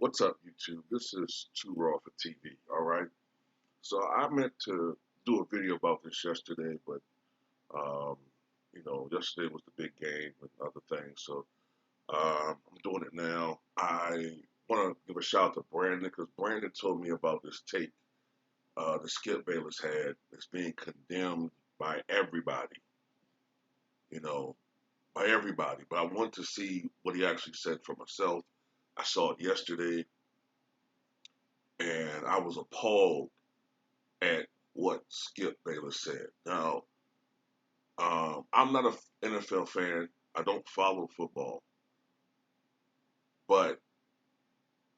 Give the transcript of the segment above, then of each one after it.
What's up, YouTube? This is Too Raw for TV, all right? So I meant to do a video about this yesterday, but um, yesterday was the big game and other things. So I'm doing it now. I want to give a shout out to Brandon because Brandon told me about this tape that Skip Bayless had that's being condemned by everybody, you know, by everybody. But I want to see what he actually said for myself. I saw it yesterday and I was appalled at what Skip Bayless said. Now, I'm not an NFL fan. I don't follow football. But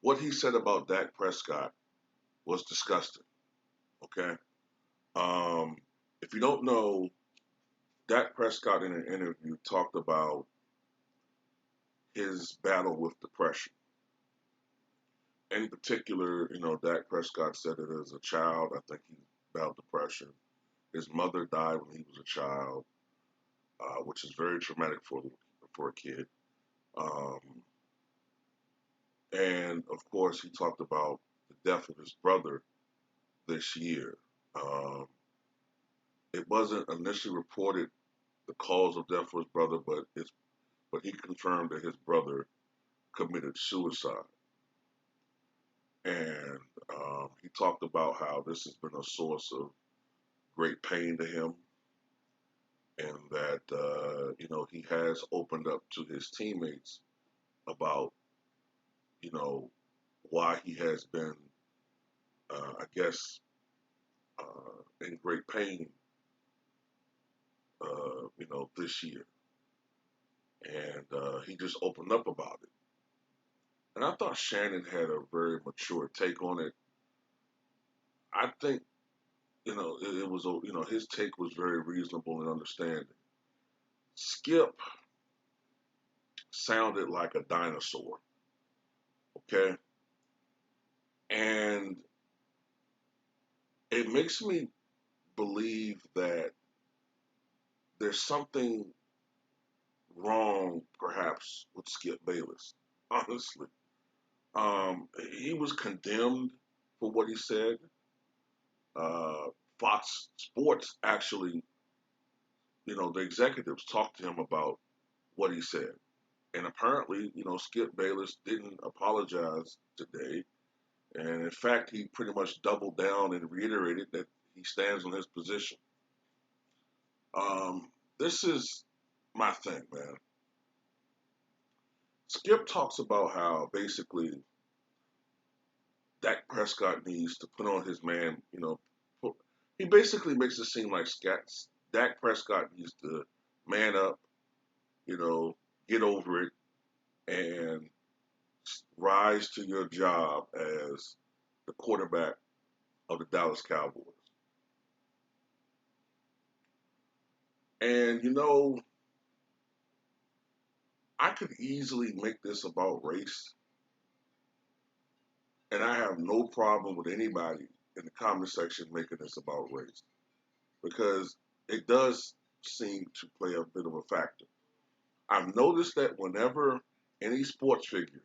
what he said about Dak Prescott was disgusting. Okay. Um, if you don't know, Dak Prescott in an interview talked about his battle with depression. In particular, Dak Prescott said that as a child, I think he battled depression. His mother died when he was a child, which is very traumatic for a kid. Um, and of course, he talked about the death of his brother this year. Um, it wasn't initially reported the cause of death for his brother, but he confirmed that his brother committed suicide. And he talked about how this has been a source of great pain to him, and that he has opened up to his teammates about you know why he has been, I guess, in great pain, this year, and he just opened up about it. And I thought Shannon had a very mature take on it. I think it was his take was very reasonable and understanding. Skip sounded like a dinosaur, okay, and it makes me believe that there's something wrong, perhaps, with Skip Bayless. Honestly, he was condemned for what he said. Uh, Fox Sports actually, the executives talked to him about what he said. And apparently, Skip Bayless didn't apologize today. And in fact, he pretty much doubled down and reiterated that he stands on his position. This is my thing, man. Skip talks about how basically Dak Prescott needs to put on his man, he basically makes it seem like Dak Prescott needs to man up, you know, get over it, and rise to your job as the quarterback of the Dallas Cowboys. And I could easily make this about race, and I have no problem with anybody in the comment section making this about race because it does seem to play a bit of a factor. I've noticed that whenever any sports figure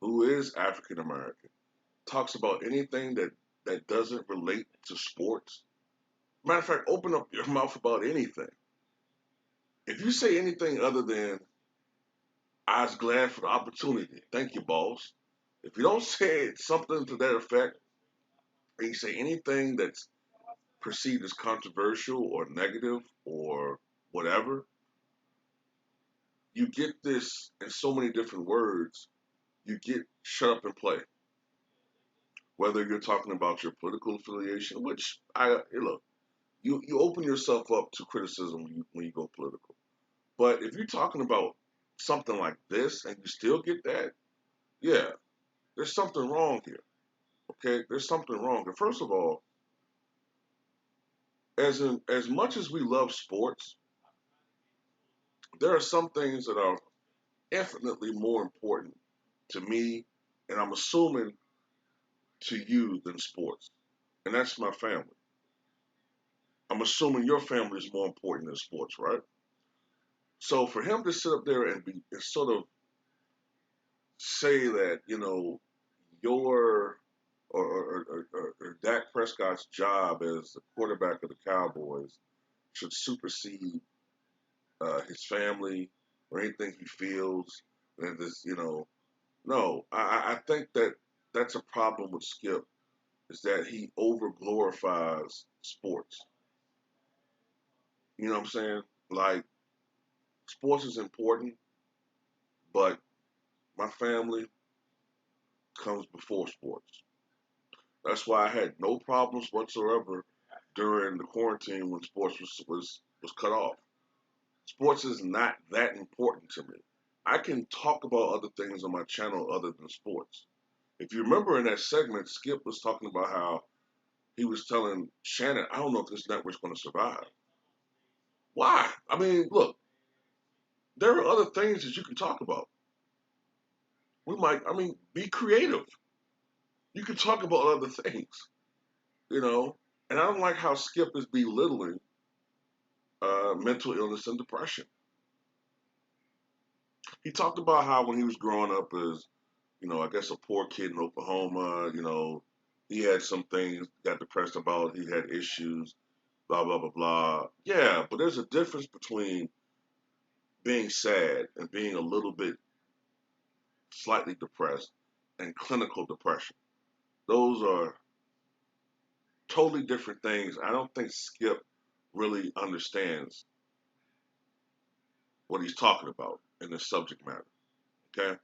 who is African American talks about anything that doesn't relate to sports, matter of fact, open up your mouth about anything. If you say anything other than "I was glad for the opportunity," thank you, boss. If you don't say something to that effect, and you say anything that's perceived as controversial or negative or whatever, you get this in so many different words. You get shut up and play. Whether you're talking about your political affiliation, which look, you open yourself up to criticism when you go political. But if you're talking about something like this and you still get that, yeah, there's something wrong here. Okay, there's something wrong here. First of all, as much as we love sports, there are some things that are infinitely more important to me, and I'm assuming to you than sports, and that's my family. I'm assuming your family is more important than sports, right? So for him to sit up there and sort of say that, your or Dak Prescott's job as the quarterback of the Cowboys should supersede his family or anything he feels. And this, no, I think that that's a problem with Skip is that he over glorifies sports. You know what I'm saying? Like sports is important, but my family comes before sports. That's why I had no problems whatsoever during the quarantine when sports was cut off. Sports is not that important to me. I can talk about other things on my channel other than sports. If you remember in that segment, Skip was talking about how he was telling Shannon, I don't know if this network's going to survive. Why? I mean, look, there are other things that you can talk about. Be creative. You can talk about other things, you know? And I don't like how Skip is belittling mental illness and depression. He talked about how when he was growing up as, I guess a poor kid in Oklahoma, he had some things, got depressed about, he had issues, blah, blah, blah, blah. Yeah, but there's a difference between being sad and being a little bit slightly depressed and clinical depression. Those are totally different things. I don't think Skip really understands what he's talking about in the subject matter. Okay.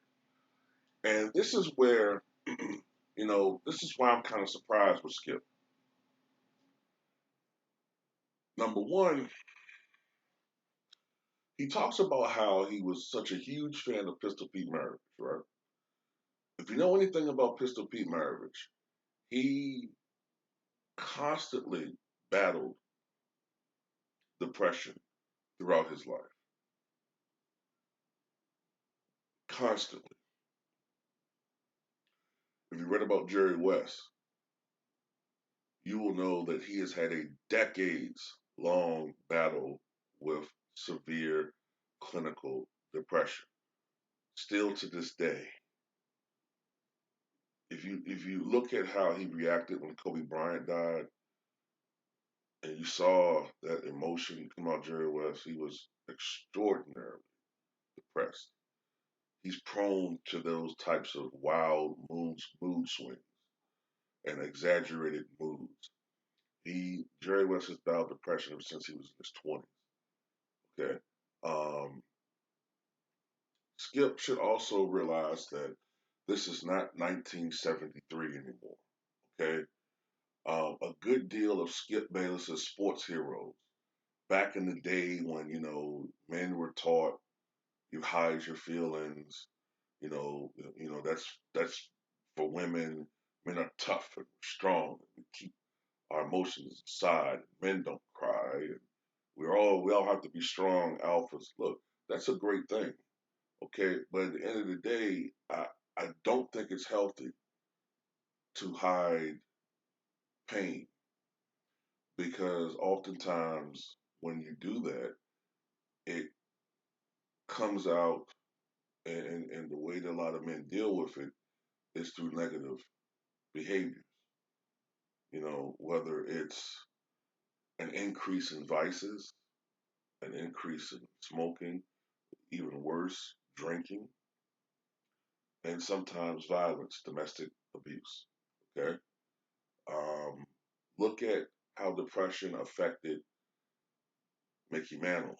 And this is where, this is why I'm kind of surprised with Skip. Number one, he talks about how he was such a huge fan of Pistol Pete Maravich, right? If you know anything about Pistol Pete Maravich, he constantly battled depression throughout his life. Constantly. If you read about Jerry West, you will know that he has had a decades long battle with severe clinical depression. Still to this day. If you look at how he reacted when Kobe Bryant died, and you saw that emotion come out Jerry West, he was extraordinarily depressed. He's prone to those types of wild mood swings and exaggerated moods. Jerry West has battled depression ever since he was in his 20s. Okay. Um, Skip should also realize that this is not 1973 anymore. Okay. A good deal of Skip Bayless's sports heroes back in the day when men were taught you hide your feelings. That's for women. Men are tough and strong. We keep our emotions aside. Men don't cry. And we all have to be strong alphas. Look, that's a great thing. Okay, but at the end of the day, I don't think it's healthy to hide pain because oftentimes when you do that, it comes out and the way that a lot of men deal with it is through negative behaviors. Whether it's an increase in vices, an increase in smoking, even worse, drinking, and sometimes violence, domestic abuse. Okay? Um, Look at how depression affected Mickey Mantle.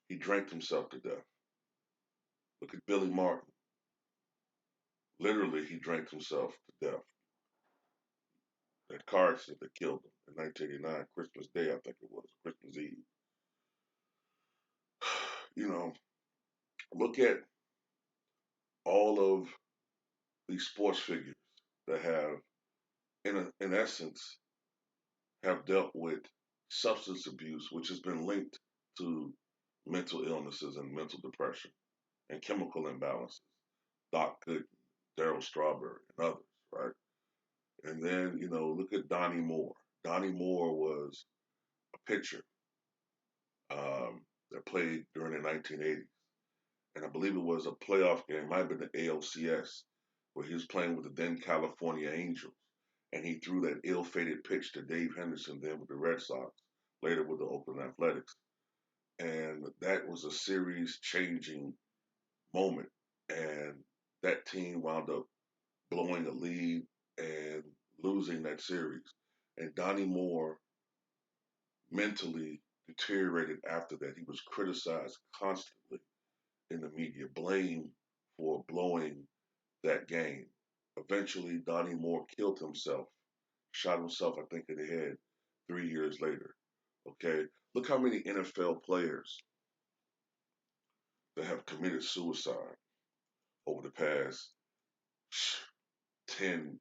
He drank himself to death. Look at Billy Martin. Literally, he drank himself to death. That car accident that killed him in 1989, Christmas Day, I think it was, Christmas Eve. You know, look at all of these sports figures that have, in essence, have dealt with substance abuse, which has been linked to mental illnesses and mental depression and chemical imbalances. Doc Gooden, Daryl Strawberry, and others, right? And then, look at Donnie Moore. Donnie Moore was a pitcher that played during the 1980s. And I believe it was a playoff game, it might have been the ALCS. where he was playing with the then California Angels, and he threw that ill-fated pitch to Dave Henderson, then with the Red Sox, later with the Oakland Athletics, and that was a series-changing moment, and that team wound up blowing a lead and losing that series. And Donnie Moore mentally deteriorated after that. He was criticized constantly in the media, blamed for blowing that game. Eventually, Donnie Moore killed himself, shot himself, I think, in the head 3 years later. Okay? Look how many NFL players that have committed suicide over the past 10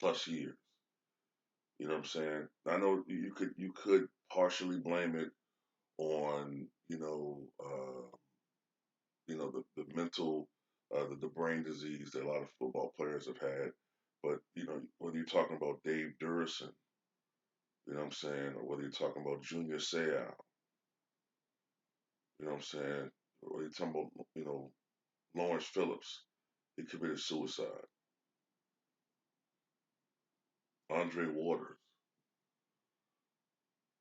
plus years. You know what I'm saying? I know you could partially blame it on the mental the brain disease that a lot of football players have had, but whether you're talking about Dave Durison, you know what I'm saying, or whether you're talking about Junior Seau, you know what I'm saying, or you're talking about Lawrence Phillips, he committed suicide. Andre Waters,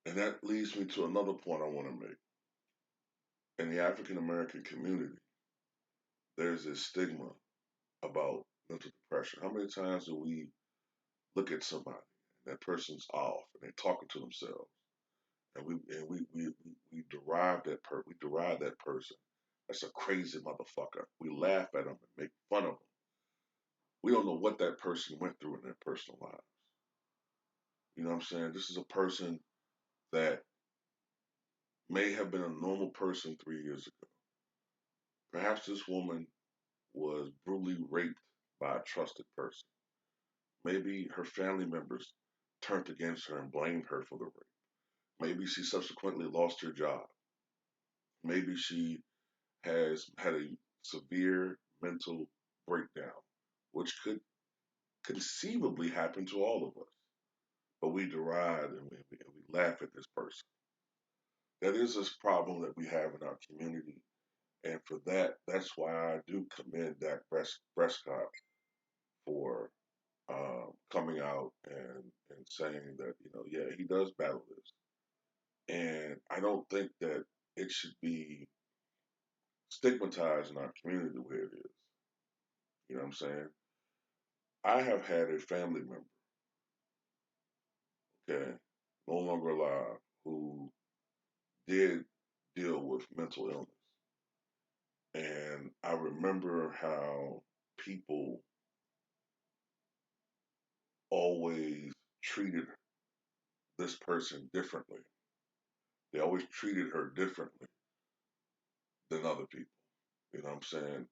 and that leads me to another point I want to make. In the African American community, there's this stigma about mental depression. How many times do we look at somebody and that person's off and they're talking to themselves, and we derive that person. That's a crazy motherfucker. We laugh at them and make fun of them. We don't know what that person went through in their personal lives. You know what I'm saying? This is a person that may have been a normal person 3 years ago. Perhaps this woman was brutally raped by a trusted person. Maybe her family members turned against her and blamed her for the rape. Maybe she subsequently lost her job. Maybe she has had a severe mental breakdown, which could conceivably happen to all of us. But we deride and we laugh at this person. That is this problem that we have in our community. And for that, that's why I do commend Dak Prescott for coming out and saying that, yeah, he does battle this. And I don't think that it should be stigmatized in our community the way it is. You know what I'm saying? I have had a family member, okay, no longer alive, who did deal with mental illness. And I remember how people always treated this person differently. They always treated her differently than other people. You know what I'm saying?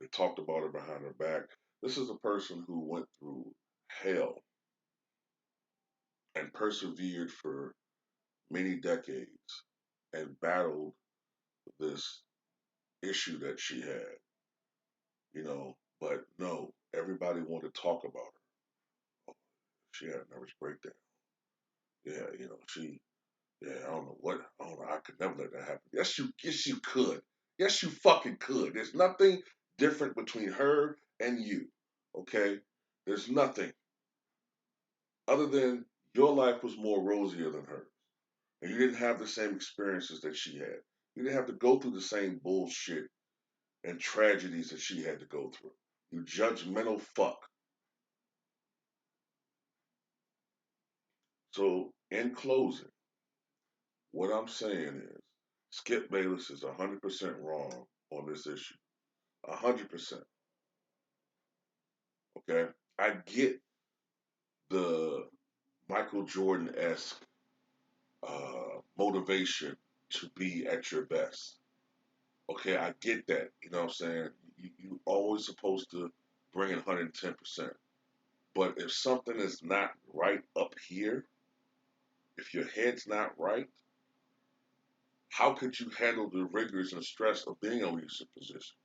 They talked about her behind her back. This is a person who went through hell and persevered for many decades and battled this issue that she had, but no, everybody wanted to talk about her. Oh, she had a nervous breakdown. Yeah, I don't know I don't know, I could never let that happen. Yes, you could. Yes, you fucking could. There's nothing different between her and you, okay? There's nothing other than your life was more rosier than hers. And you didn't have the same experiences that she had. You didn't have to go through the same bullshit and tragedies that she had to go through. You judgmental fuck. So, in closing, what I'm saying is Skip Bayless is 100% wrong on this issue. 100%. Okay? I get the Michael Jordan esque motivation to be at your best. Okay? I get that. You know what I'm saying? You always supposed to bring in 110%. But if something is not right up here, if your head's not right, how could you handle the rigors and stress of being in a leadership position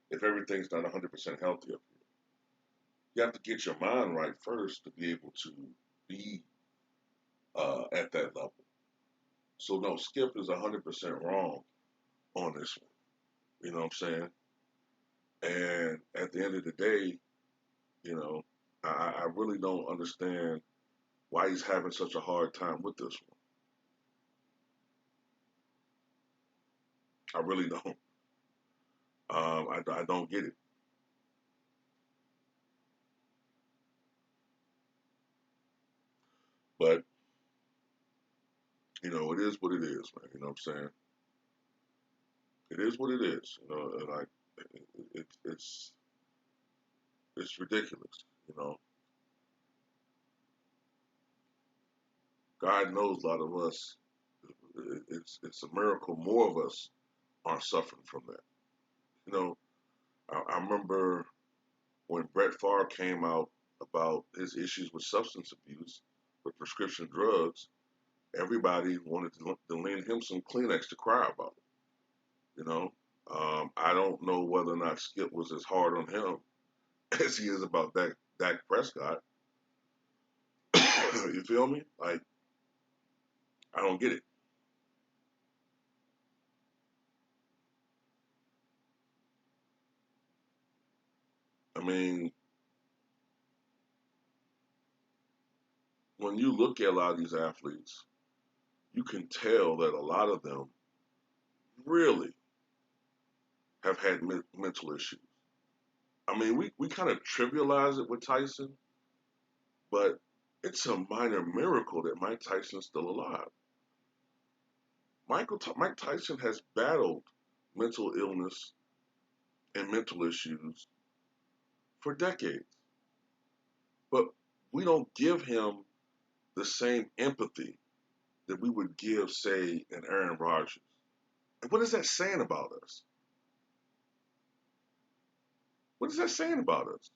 if everything's not 100% healthy up here? You have to get your mind right first to be able to be at that level. So no, Skip is 100% wrong on this one. You know what I'm saying? And at the end of the day, You know, I really don't understand why he's having such a hard time with this one. I really don't. I don't get it. But it is what it is, man. You know what I'm saying? It is what it is. And like it's ridiculous. You know, God knows a lot of us. It's a miracle more of us aren't suffering from that. You know, I remember when Brett Favre came out about his issues with substance abuse, with prescription drugs. Everybody wanted to lend him some Kleenex to cry about it. I don't know whether or not Skip was as hard on him as he is about Dak Prescott. You feel me? Like, I don't get it. I mean, when you look at a lot of these athletes, you can tell that a lot of them really have had mental issues. I mean, we kind of trivialize it with Tyson, but it's a minor miracle that Mike Tyson's still alive. Mike Tyson has battled mental illness and mental issues for decades, but we don't give him the same empathy that we would give, say, an Aaron Rodgers. And what is that saying about us? What is that saying about us?